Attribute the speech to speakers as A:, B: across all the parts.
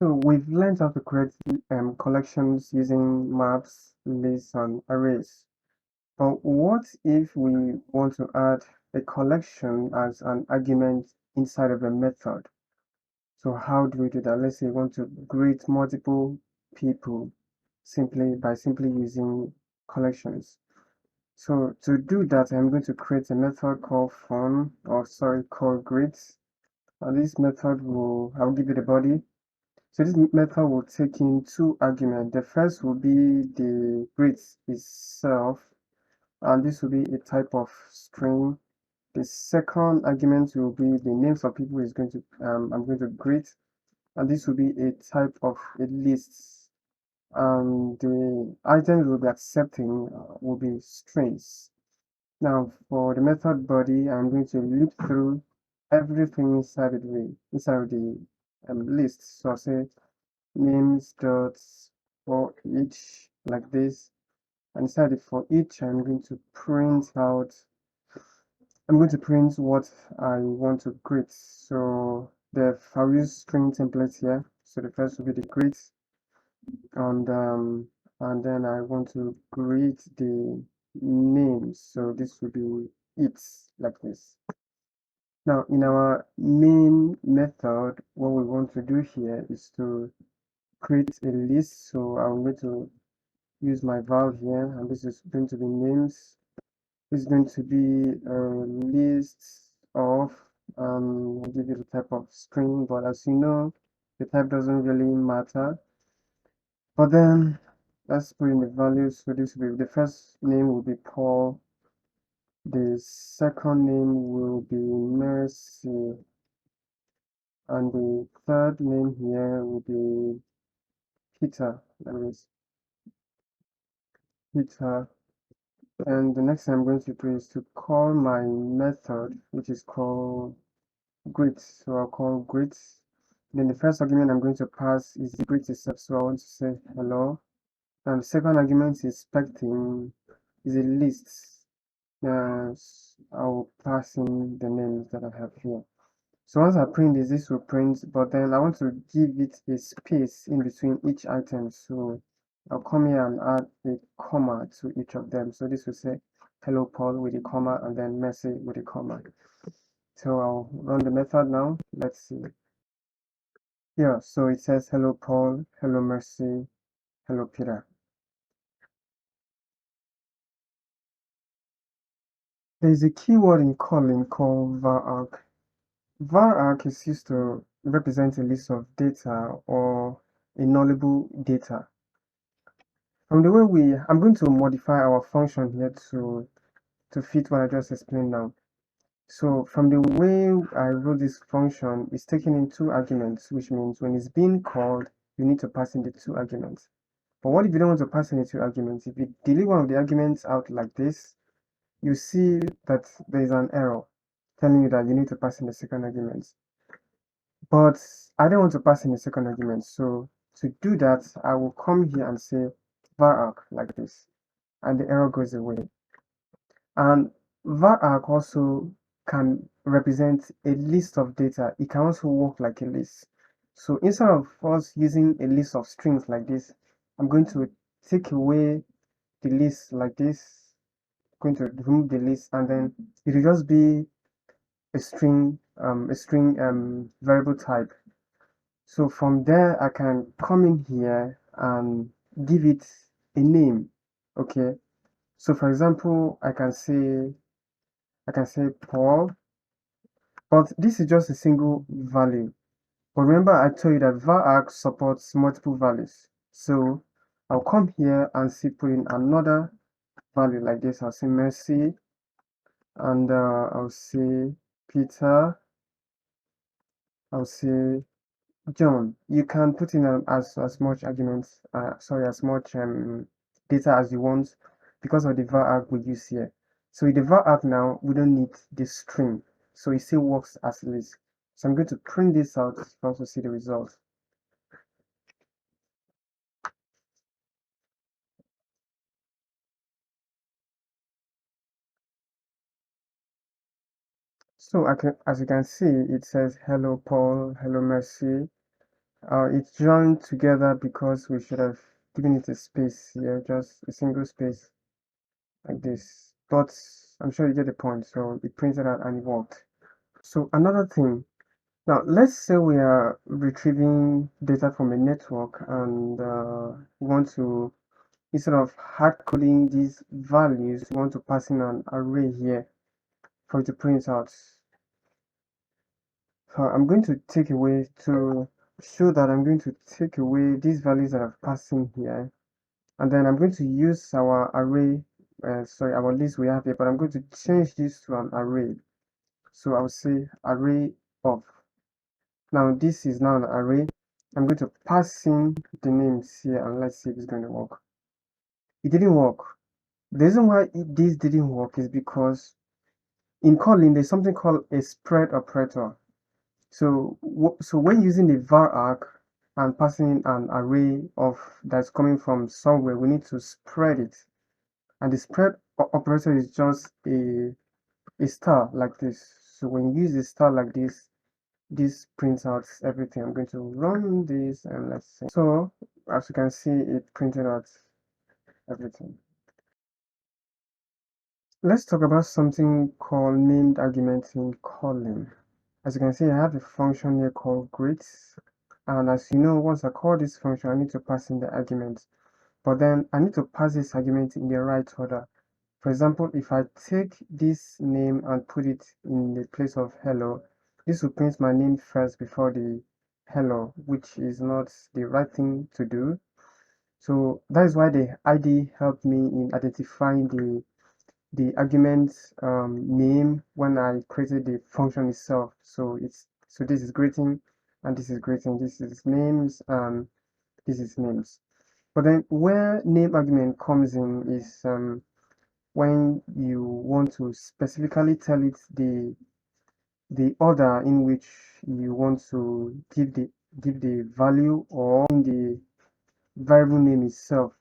A: So we've learned how to create collections using maps, lists, and arrays. But what if we want to add a collection as an argument inside of a method? So how do we do that? Let's say we want to greet multiple people simply using collections. So to do that, I'm going to create a method called called greet. And this method I'll give it a body. So this method will take in two arguments. The first will be the greet itself, and this will be a type of string. The second argument will be the names of people I'm going to greet, and this will be a type of a list. And the items we'll be accepting will be strings. Now for the method body, I'm going to loop through everything inside of the list. So I'll say names dots for each like this, and inside it for each I'm going to print what I want to greet. So I'll use string templates here. So the first will be the greet, and then I want to greet the names. So this will be it like this. Now in our main method, what we want to do here is to create a list. So I'm going to use my val here, and this is going to be names. This is going to be a list of I'll give you the type of string, but as you know, the type doesn't really matter. But then let's put in the values. So this will be the first name will be Paul, the second name will be Mercy, and the third name here will be Peter. That is Peter. And the next thing I'm going to do is to call my method, which is called greet. So I'll call greet. Then the first argument I'm going to pass is the greet itself. So I want to say hello. And the second argument is expecting is a list. I'll pass in the names that I have here. So once I print this will print, but then I want to give it a space in between each item. So I'll come here and add a comma to each of them. So this will say hello Paul with a comma, and then Mercy with a comma. So I'll run the method now. Let's see. Yeah, so it says hello Paul, hello Mercy, hello Peter. There is a keyword in Kotlin called vararg. Vararg is used to represent a list of data or a nullable data. From the way I'm going to modify our function here to fit what I just explained now. So from the way I wrote this function, it's taking in two arguments, which means when it's being called, you need to pass in the two arguments. But what if you don't want to pass in the two arguments? If you delete one of the arguments out like this, you see that there is an error telling you that you need to pass in the second argument. But I don't want to pass in the second argument, so to do that, I will come here and say vararg like this, and the error goes away. And vararg also can represent a list of data. It can also work like a list. So instead of us using a list of strings like this, I'm going to take away the list like this, going to remove the list, and then it will just be a string variable type. So from there I can come in here and give it a name. Okay, so for example I can say Paul, but this is just a single value. But remember I told you that vararg supports multiple values. So I'll come here and put in another value like this. I'll say Mercy, and I'll say Peter, I'll say John. You can put in as much arguments, as much data as you want because of the vararg we use here. So with the vararg now, we don't need this string, so it still works as list. So I'm going to print this out to also see the result. So as you can see, it says hello Paul, hello Mercy, It's joined together because we should have given it a space here, just a single space like this. But I'm sure you get the point. So it printed out and it worked. So another thing, now let's say we are retrieving data from a network and we want to, instead of hard coding these values, we want to pass in an array here for it to print out. So I'm going to take away, to show that I'm going to take away these values that I've passed in here, and then I'm going to use our array, sorry, our list we have here, but I'm going to change this to an array. So I'll say array of. Now this is now an array. I'm going to pass in the names here and let's see if it's going to work. It didn't work. The reason why this didn't work is because in Kotlin there's something called a spread operator. So when using the vararg and passing in an array of that's coming from somewhere, we need to spread it. And the spread operator is just a star like this. So when you use a star like this prints out everything. I'm going to run this and let's see. So as you can see, it printed out everything. Let's talk about something called named arguments in Kotlin. As you can see, I have a function here called greet, and as you know, once I call this function, I need to pass in the argument, but then I need to pass this argument in the right order. For example, if I take this name and put it in the place of hello, this will print my name first before the hello, which is not the right thing to do. So that is why the ID helped me in identifying the argument name when I created the function itself. So this is greeting and this is greeting, this is names and this is names. But then where name argument comes in is when you want to specifically tell it the order in which you want to give the value, or in the variable name itself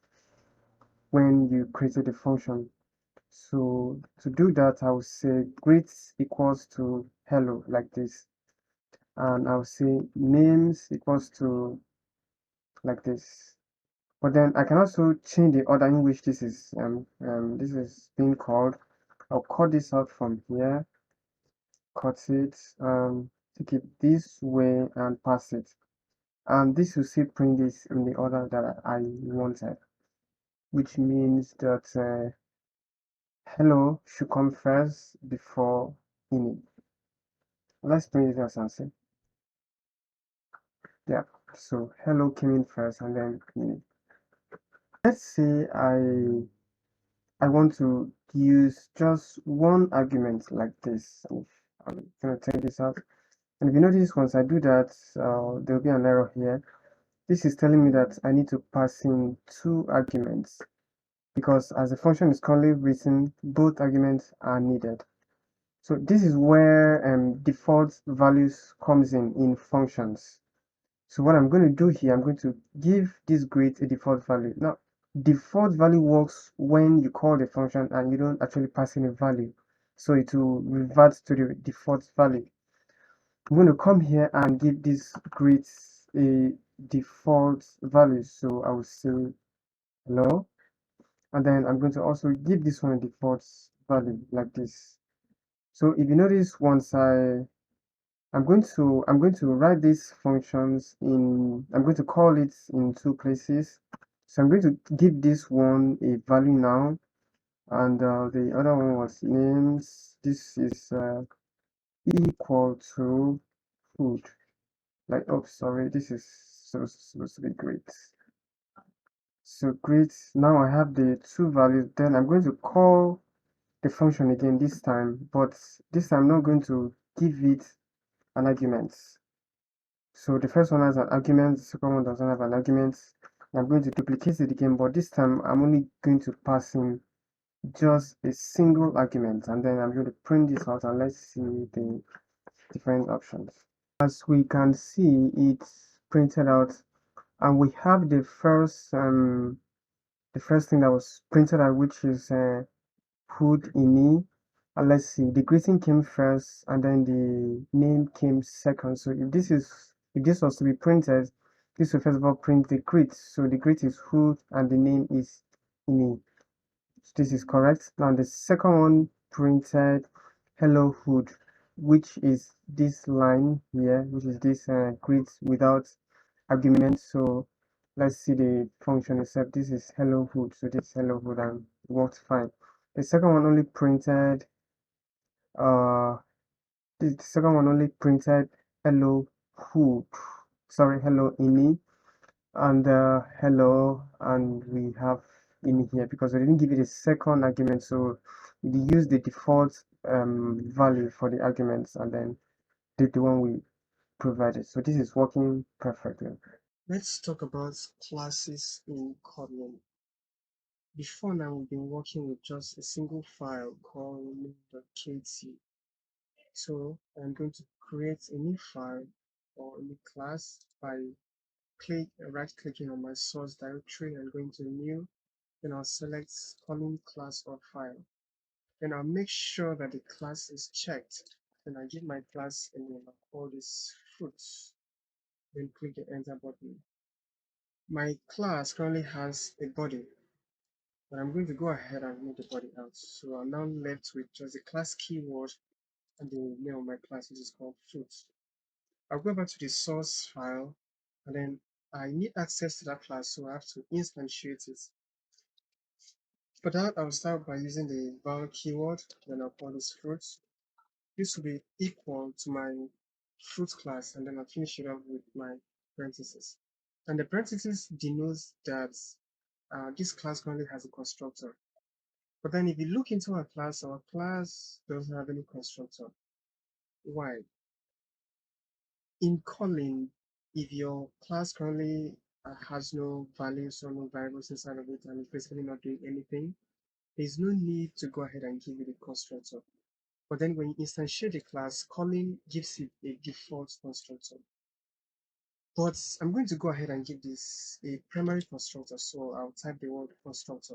A: when you created the function. So to do that, I will say greet equals to hello like this, and I'll say names equals to like this. But then I can also change the order in which this is being called. I'll cut this out from here, cut it, take it this way and pass it. And this will still print this in the order that I wanted, which means that hello should come first before init. Let's print it as answer. Yeah, so hello came in first and then init. Let's say I want to use just one argument like this. I'm gonna take this out. And if you notice, once I do that, there'll be an error here. This is telling me that I need to pass in two arguments, because as the function is currently written, both arguments are needed. So this is where default values comes in functions. So what I'm going to do here, I'm going to give this greet a default value. Now, default value works when you call the function and you don't actually pass in a value. So it will revert to the default value. I'm going to come here and give this greet a default value. So I will say hello, and then I'm going to also give this one a default value like this. So if you notice, once I'm going to write these functions in, I'm going to call it in two places. So I'm going to give this one a value now, and the other one was names. This is equal to food. Like, oh, sorry, this is supposed to be great. So great. Now I have the two values. Then I'm going to call the function again this time, but this time I'm not going to give it an argument. So the first one has an argument, the second one doesn't have an argument. I'm going to duplicate it again, but this time I'm only going to pass in just a single argument, and then I'm going to print this out and let's see the different options. As we can see, it's printed out, and we have the first thing that was printed out, which is food ini. And let's see, the greeting came first and then the name came second. So if this was to be printed, This will first of all print the greet. So the greet is who and the name is ini. So this is correct. Now the second one printed hello hood, which is this line here, which is this greet without argument. So let's see the function itself. This is hello hood, so this is hello hood and it works fine. The second one only printed uh the second one only printed hello hood, sorry, hello ini, and hello, and we have in here because we didn't give it a second argument, so we use the default value for the arguments and then did the one we provided. So this is working perfectly. Let's talk about classes in Kotlin. Before now, we've been working with just a single file called main.kt. So I'm going to create a new file or a new class by right-clicking on my source directory and going to new. Then I'll select Kotlin class or file. Then I'll make sure that the class is checked. Then I give my class a name. I'll call this fruits. Then click the enter button. My class currently has a body, but I'm going to go ahead and move the body out. So I'm now left with just the class keyword and the name of my class, which is called fruits. I'll go back to the source file, and then I need access to that class, so I have to instantiate it. For that, I'll start by using the var keyword, then I'll call this fruits. This will be equal to my fruit class, and then I'll finish it off with my parentheses. And the parentheses denotes that this class currently has a constructor. But then if you look into our class doesn't have any constructor. Why? In Kotlin, if your class currently has no values or no variables inside of it and it's basically not doing anything, there's no need to go ahead and give it a constructor. But then when you instantiate the class, Kotlin gives it a default constructor. But I'm going to go ahead and give this a primary constructor, so I'll type the word constructor.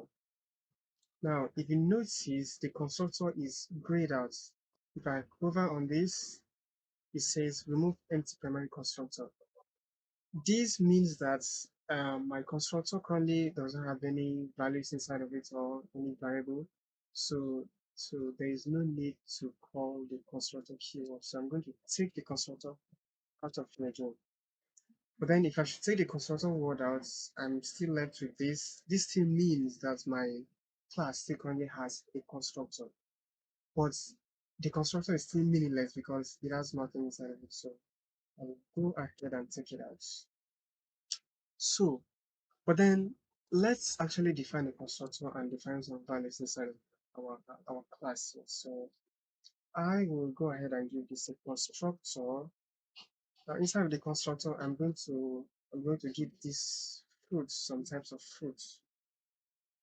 A: Now, if you notice, the constructor is grayed out. If I hover on this, it says remove empty primary constructor. This means that my constructor currently doesn't have any values inside of it or any variable. So there is no need to call the constructor keyword. So I'm going to take the constructor out of here again. But then if I should take the constructor word out, I'm still left with this. This still means that my class still currently has a constructor. But the constructor is still meaningless because it has nothing inside of it. So I'll go ahead and take it out. So, but then let's actually define a constructor and define some values inside of our class here. So I will go ahead and give this a constructor. Now inside of the constructor, I'm going to give this fruit some types of fruits.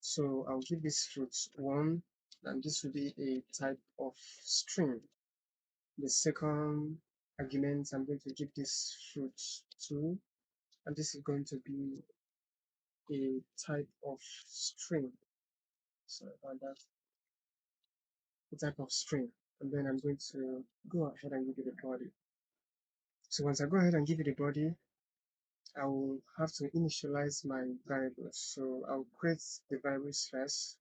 A: So I'll give this fruit 1, and this will be a type of string. The second argument, I'm going to give this fruit 2, and this is going to be a type of string. Sorry about that. A type of string. And then I'm going to go ahead and give it a body. So once I go ahead and give it a body, I will have to initialize my variables. So I'll create the variables first.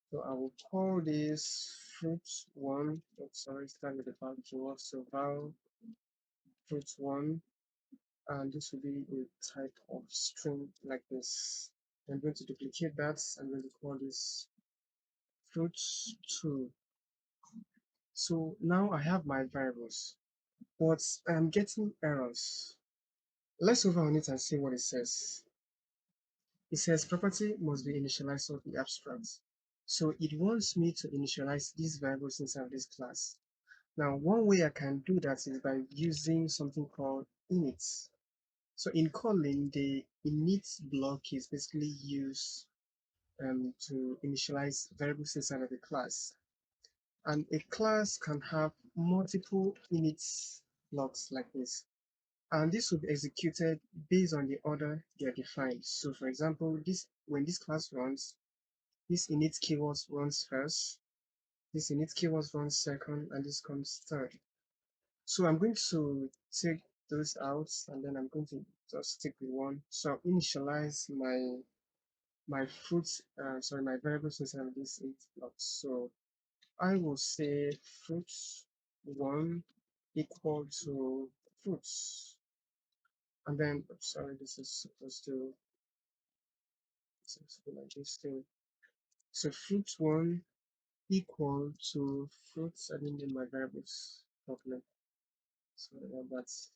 A: So I will call this fruit1. Oh, sorry, start with the val keyword. So val fruit1, and this will be a type of string like this. I'm going to duplicate that. I'm going to call this fruit2. So now I have my variables, but I'm getting errors. Let's hover on it and see what it says. It says property must be initialized of the abstract. So it wants me to initialize these variables inside this class. Now, one way I can do that is by using something called inits. So in Kotlin, the init block is basically used to initialize variables inside of a class. And a class can have multiple init blocks like this. And this will be executed based on the order they are defined. So for example, when this class runs, this init keywords runs first, this init keywords runs second, and this comes third. So I'm going to take those out, and then I'm going to just stick with one. So initialize my fruits, my variables inside of this int block. So I will say fruits one equal to fruits, and then this is supposed to be like this thing. So fruits one equal to fruits. I didn't name my variables properly. So that's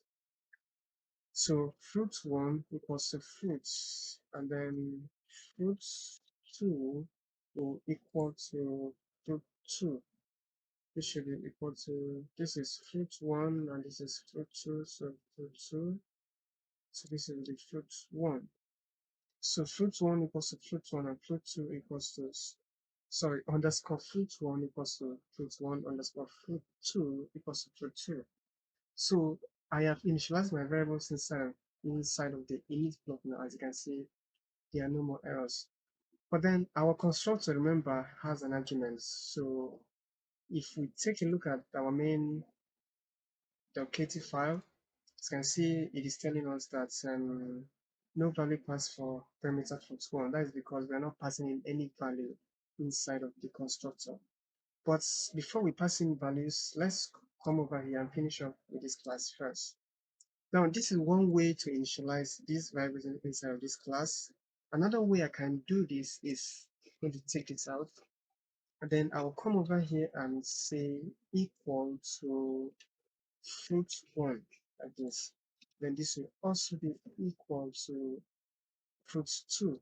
A: so fruits one equals to fruits, and then fruits two will equal to fruit two. This should be equal to, this is fruit one and this is fruit two, so fruit two. So this is the fruit one. So fruit one equals to fruit one and fruit two equals to, sorry, underscore fruit one equals to fruit one underscore fruit two equals to fruit two. So I have initialized my variables inside of the init block now. As you can see, there are no more errors. But then our constructor, remember, has an argument. So if we take a look at our main .kt file, as you can see, it is telling us that no value passed for parameter fruit one. That is because we are not passing in any value inside of the constructor. But before we pass in values, let's come over here and finish up with this class first. Now, this is one way to initialize these variables inside of this class. Another way I can do this is going to take this out, and then I'll come over here and say equal to fruit one, like this. Then this will also be equal to fruit two.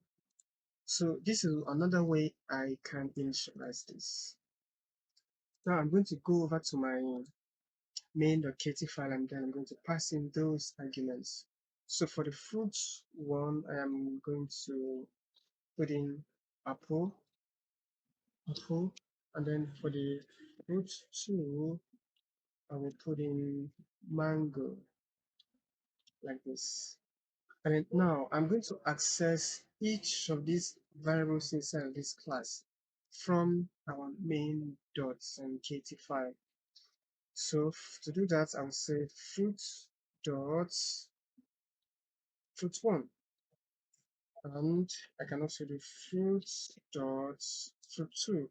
A: So this is another way I can initialize this. Now I'm going to go over to my main.kt file, and then I'm going to pass in those arguments. So for the fruit one, I am going to put in apple, and then for the fruit two, I will put in mango, like this. And then now I'm going to access each of these variables inside of this class from our main.kt file. So to do that, I'll say fruit dot fruit one, and I can also do fruit dot fruit two.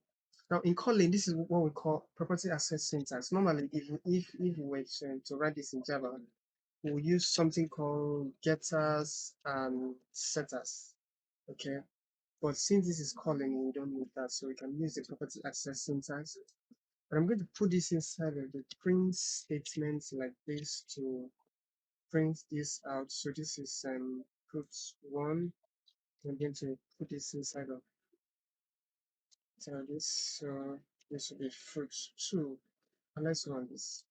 A: Now in Kotlin, this is what we call property access syntax. Normally, if we were to write this in Java, we'll use something called getters and setters. Okay, but since this is Kotlin, we don't need that, so we can use the property access syntax. And I'm going to put this inside of the print statement like this to print this out. So this is fruit one. I'm going to put this inside of this. So this will be fruit two. And let's run this.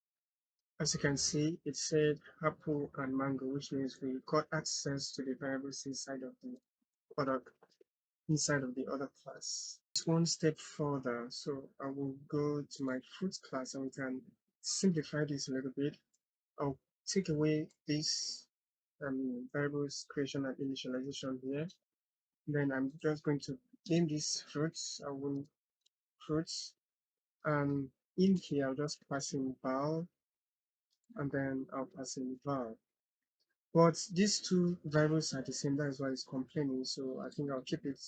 A: As you can see, it said apple and mango, which means we got access to the variables inside of the other class. It's one step further, so I will go to my fruit class and we can simplify this a little bit. I'll take away this variables creation and initialization here. Then I'm just going to name these fruits. I will fruits, and in here I'll just pass in val, and then I'll pass in var. But these two variables are the same, that is why it's complaining. So I think I'll keep it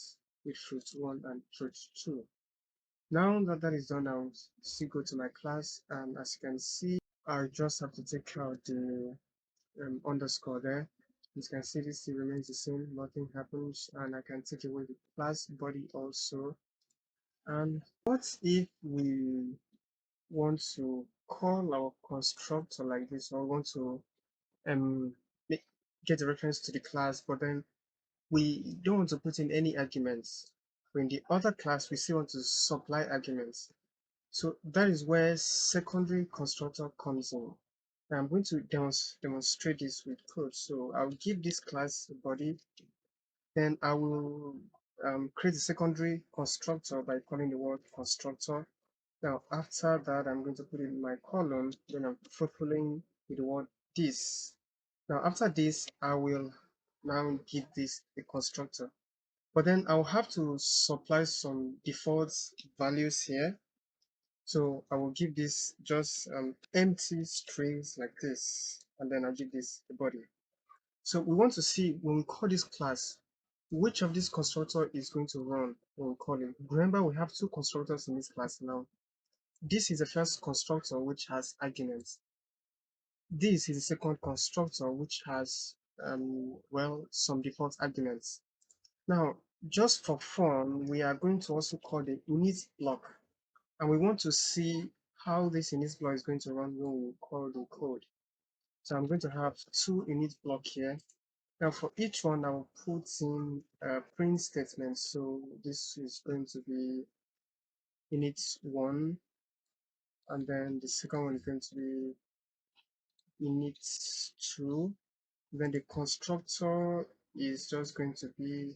A: with fruit one and fruit two. Now that that is done, I'll still go to my class, and as you can see, I just have to take out the underscore there. As you can see, this still remains the same, nothing happens, and I can take away the class body also. And what if we want to call our constructor like this, or want to get a reference to the class, but then we don't want to put in any arguments? In the other class, we still want to supply arguments. So that is where secondary constructor comes in. Now I'm going to demonstrate this with code. So I'll give this class a body, then I will create a secondary constructor by calling the word constructor. Now after that, I'm going to put in my column, then I'm fulfilling with the word this. Now after this, I will now give this a constructor. But then I'll have to supply some default values here. So I will give this just empty strings like this, and then I'll give this the body. So we want to see when we call this class, which of this constructor is going to run when we call it. Remember, we have two constructors in this class now. This is the first constructor which has arguments. This is the second constructor which has, well, some default arguments. Now, just for fun, we are going to also call the init block, and we want to see how this init block is going to run when we call the code. So I'm going to have two init block here. Now for each one, I'll put in a print statement. So this is going to be init1, and then the second one is going to be init2. Then the constructor is just going to be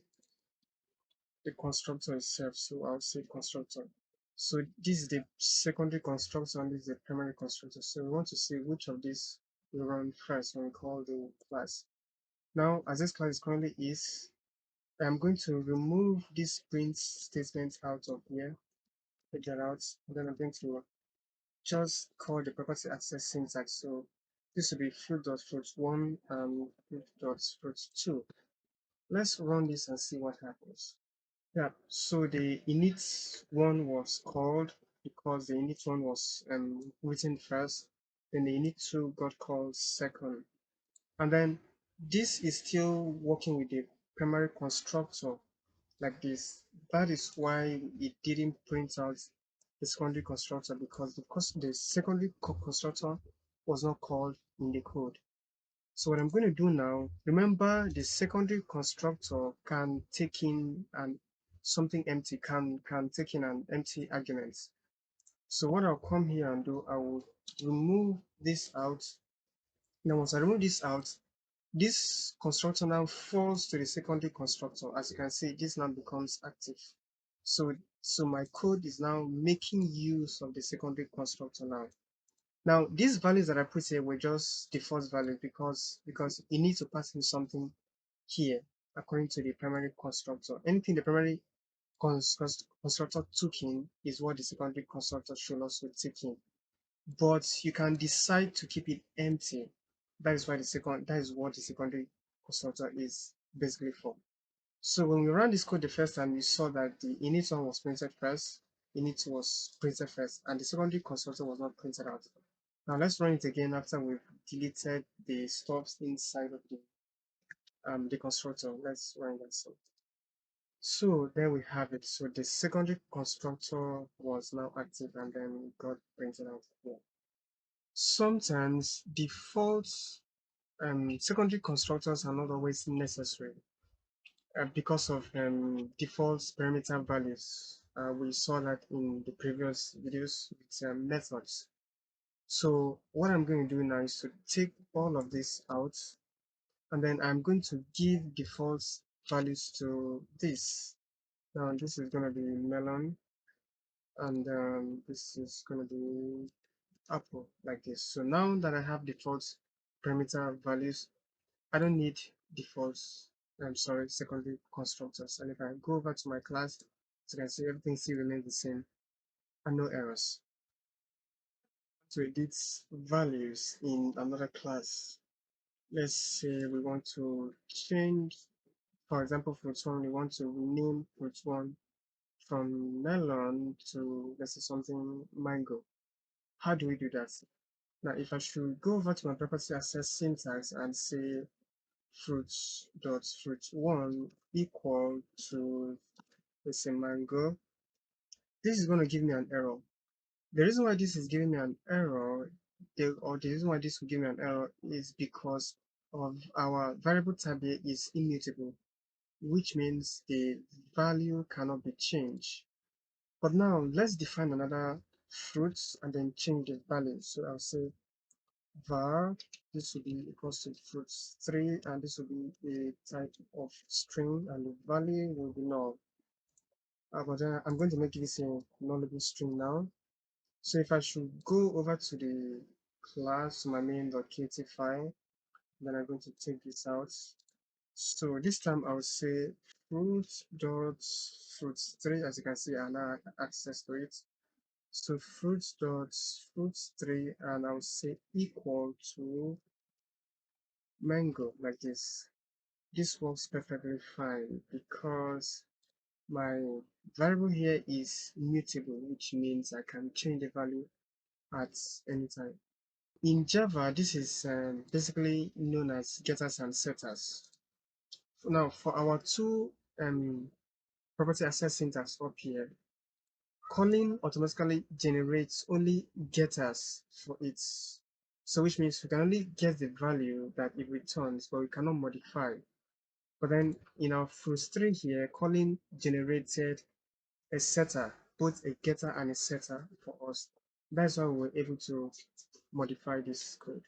A: the constructor itself. So I'll say constructor. So this is the secondary constructor and this is the primary constructor. So we want to see which of these will run first when we call the class. Now, as this class currently is, I'm going to remove this print statement out of here, take that out, and then I'm going to just call the property access syntax. So this will be fruit.fruit1 and fruit.fruit2. Let's run this and see what happens. Yeah, so the init one was called because the init one was written first, then the init2 got called second. And then this is still working with the primary constructor like this. That is why it didn't print out the secondary constructor, because the secondary constructor was not called in the code. So what I'm going to do now, remember the secondary constructor can take in something empty, can take in an empty argument. So what I'll come here and do, I will remove this out. Now once I remove this out, this constructor now falls to the secondary constructor. As you can see, this now becomes active. So my code is now making use of the secondary constructor now. Now, these values that I put here were just default values because you need to pass in something here according to the primary constructor. Anything the primary constructor took in is what the secondary constructor should also take in. But you can decide to keep it empty. That is what the secondary constructor is basically for. So when we ran this code the first time, we saw that the init one was printed first, init was printed first, and the secondary constructor was not printed out. Now let's run it again after we've deleted the stubs inside of the constructor. Let's run that. So there we have it. So the secondary constructor was now active and then got printed out here. Sometimes default secondary constructors are not always necessary because of default parameter values. We saw that in the previous videos with methods. So what I'm going to do now is to take all of this out, and then I'm going to give default values to this. Now this is going to be melon, and this is going to be apple, like this. So now that I have default parameter values, I don't need defaults, secondary constructors. And if I go over to my class, as you can see, everything still remains the same and no errors. To edit values in another class, let's say we want to change, for example, fruit1, we want to rename fruit1 from melon to, let's say, something mango. How do we do that? Now, if I should go over to my property access syntax and say fruit.fruit1 equal to, let's say, mango, this is going to give me an error. The reason why this is giving me an error, the reason why this will give me an error is because of our variable type here is immutable, which means the value cannot be changed. But now let's define another fruit and then change the value. So I'll say var, this will be equals to fruit3, and this will be a type of string, and the value will be null. But then I'm going to make this a nullable string now. So if I should go over to the class, my main.kt file, then I'm going to take this out. So this time I'll say fruit.fruit3, as you can see, I now have access to it. So fruit.fruit3, and I'll say equal to mango like this. This works perfectly fine because my variable here is mutable, which means I can change the value at any time. In Java, this is basically known as getters and setters. Now, for our two property access syntax up here, Kotlin automatically generates only getters for it. So which means we can only get the value that it returns, but we cannot modify. But then in our frust3 here, Kotlin generated a setter, both a getter and a setter for us. That's why we were able to modify this code.